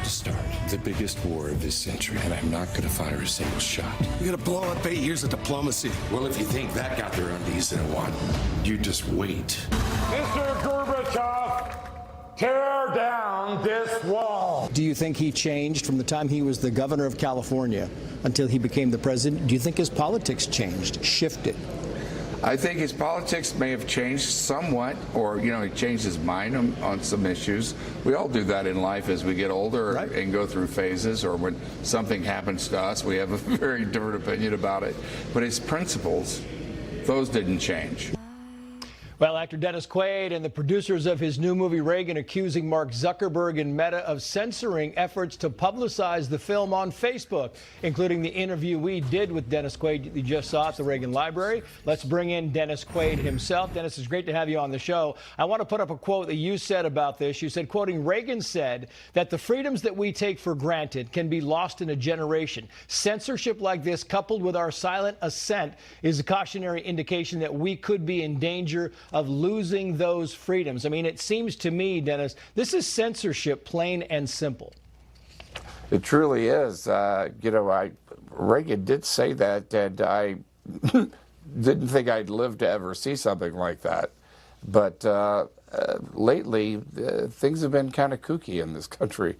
to start the biggest war of this century, and I'm not going to fire a single shot. We're going to blow up 8 years of diplomacy. Well, if you think that got their undies in a wad, you just wait. Mr. Gorbachev, tear down this wall. Do you think he changed from the time he was the governor of California until he became the president? Do you think his politics changed, shifted? I think his politics may have changed somewhat, or, he changed his mind on some issues. We all do that in life as we get older, right, and go through phases, or when something happens to us, we have a very different opinion about it. But his principles, those didn't change. Well, actor Dennis Quaid and the producers of his new movie Reagan accusing Mark Zuckerberg and Meta of censoring efforts to publicize the film on Facebook, including the interview we did with Dennis Quaid you just saw at the Reagan Library. Let's bring in Dennis Quaid himself. Dennis, it's great to have you on the show. I want to put up a quote that you said about this. You said, quoting, Reagan said that the freedoms that we take for granted can be lost in a generation. Censorship like this, coupled with our silent assent, is a cautionary indication that we could be in danger of losing those freedoms. I mean, it seems to me, Dennis, this is censorship, plain and simple. It truly is. Reagan did say that, and I didn't think I'd live to ever see something like that. But lately, things have been kind of kooky in this country.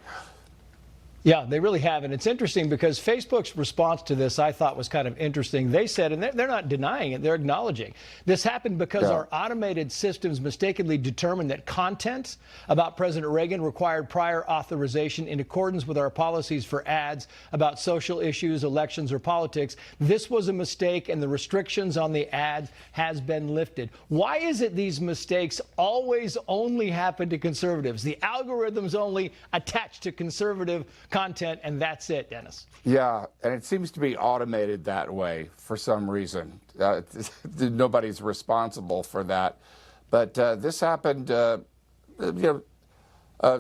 Yeah, they really have. And it's interesting because Facebook's response to this, I thought, was kind of interesting. They said, and they're not denying it, they're acknowledging, this happened because our automated systems mistakenly determined that content about President Reagan required prior authorization in accordance with our policies for ads about social issues, elections, or politics. This was a mistake, and the restrictions on the ads has been lifted. Why is it these mistakes always only happen to conservatives? The algorithms only attach to conservative content, and that's it, Dennis. Yeah, and it seems to be automated that way for some reason. Nobody's responsible for that. But this happened,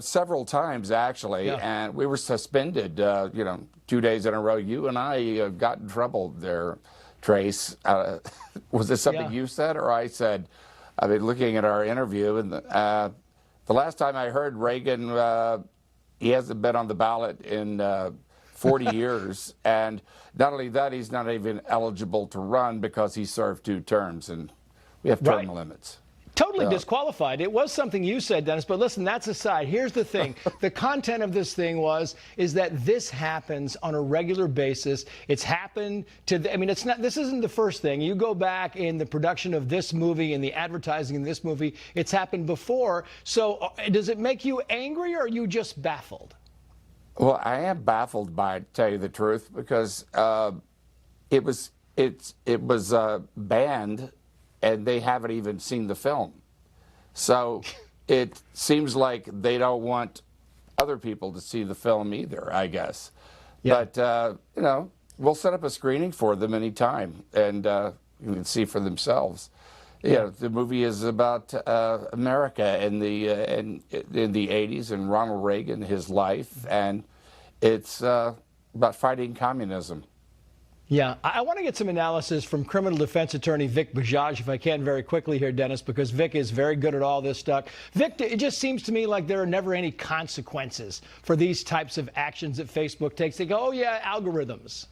several times, actually, and we were suspended, 2 days in a row. You and I got in trouble there, Trace. Was this something you said or I said? I mean, looking at our interview, and the last time I heard Reagan, he hasn't been on the ballot in 40 years, and not only that, he's not even eligible to run because he served 2 terms, and we have term limits. Totally disqualified. It was something you said, Dennis, but listen, that's aside. Here's the thing. The content of this thing is that this happens on a regular basis. It's happened to, this isn't the first thing. You go back in the production of this movie and the advertising in this movie, it's happened before. So does it make you angry, or are you just baffled? Well, I am baffled by it, to tell you the truth, because it was banned, and they haven't even seen the film. So it seems like they don't want other people to see the film either, I guess. Yeah. But, we'll set up a screening for them anytime, and you can see for themselves. Yeah, the movie is about America in the 80s and Ronald Reagan, his life, and it's about fighting communism. Yeah, I want to get some analysis from criminal defense attorney Vic Bajaj, if I can, very quickly here, Dennis, because Vic is very good at all this stuff. Vic, it just seems to me like there are never any consequences for these types of actions that Facebook takes. They go, oh, yeah, algorithms.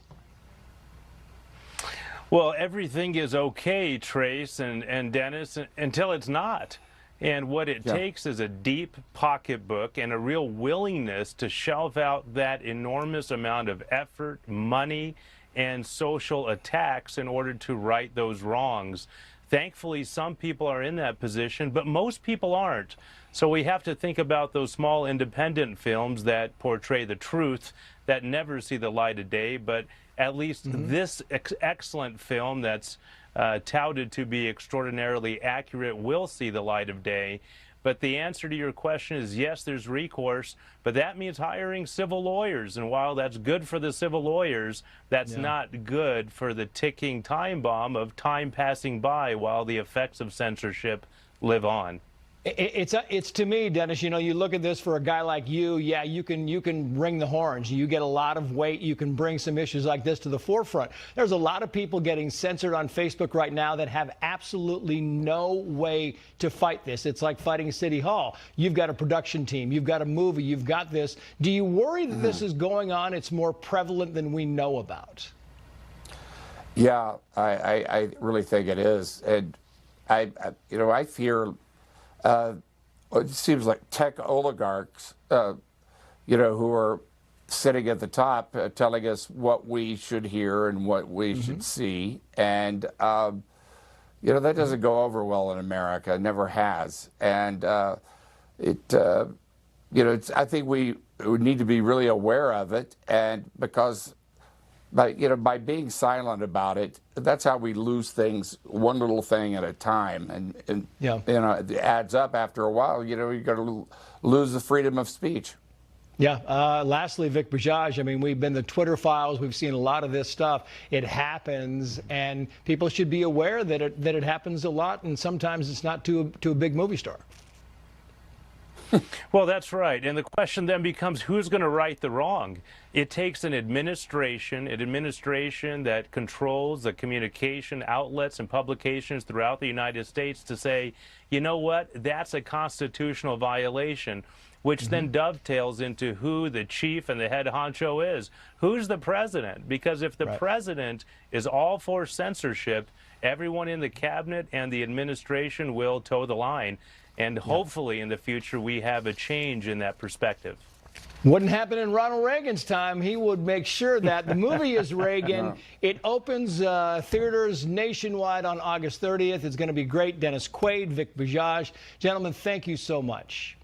Well, everything is okay, Trace and Dennis, until it's not. And what it takes is a deep pocketbook and a real willingness to shelve out that enormous amount of effort, money, and social attacks in order to right those wrongs. Thankfully, some people are in that position, but most people aren't. So we have to think about those small independent films that portray the truth, that never see the light of day, but at least this excellent film that's touted to be extraordinarily accurate will see the light of day. But the answer to your question is yes, there's recourse, but that means hiring civil lawyers. And while that's good for the civil lawyers, that's not good for the ticking time bomb of time passing by while the effects of censorship live on. It's to me, Dennis, you know, you look at this for a guy like you, yeah, you can ring the horns. You get a lot of weight. You can bring some issues like this to the forefront. There's a lot of people getting censored on Facebook right now that have absolutely no way to fight this. It's like fighting City Hall. You've got a production team. You've got a movie. You've got this. Do you worry that this is going on? It's more prevalent than we know about. Yeah, I really think it is. And I fear it seems like tech oligarchs, who are sitting at the top telling us what we should hear and what we should see. And, that doesn't go over well in America, never has. And I think we need to be really aware of it. And because by being silent about it, that's how we lose things one little thing at a time, and it adds up after a while. You're going to lose the freedom of speech. Yeah. Lastly, Vic Bajaj, I mean, we've been the Twitter files. We've seen a lot of this stuff. It happens, and people should be aware that it happens a lot, and sometimes it's not to a big movie star. Well, that's right. And the question then becomes, who's going to right the wrong? It takes an administration that controls the communication outlets and publications throughout the United States to say, you know what, that's a constitutional violation, which then dovetails into who the chief and the head honcho is. Who's the president? Because if the president is all for censorship, everyone in the cabinet and the administration will toe the line. And hopefully in the future we have a change in that perspective. Wouldn't happen in Ronald Reagan's time. He would make sure that. The movie is Reagan. It opens theaters nationwide on August 30th. It's going to be great. Dennis Quaid, Vic Bajaj. Gentlemen, thank you so much.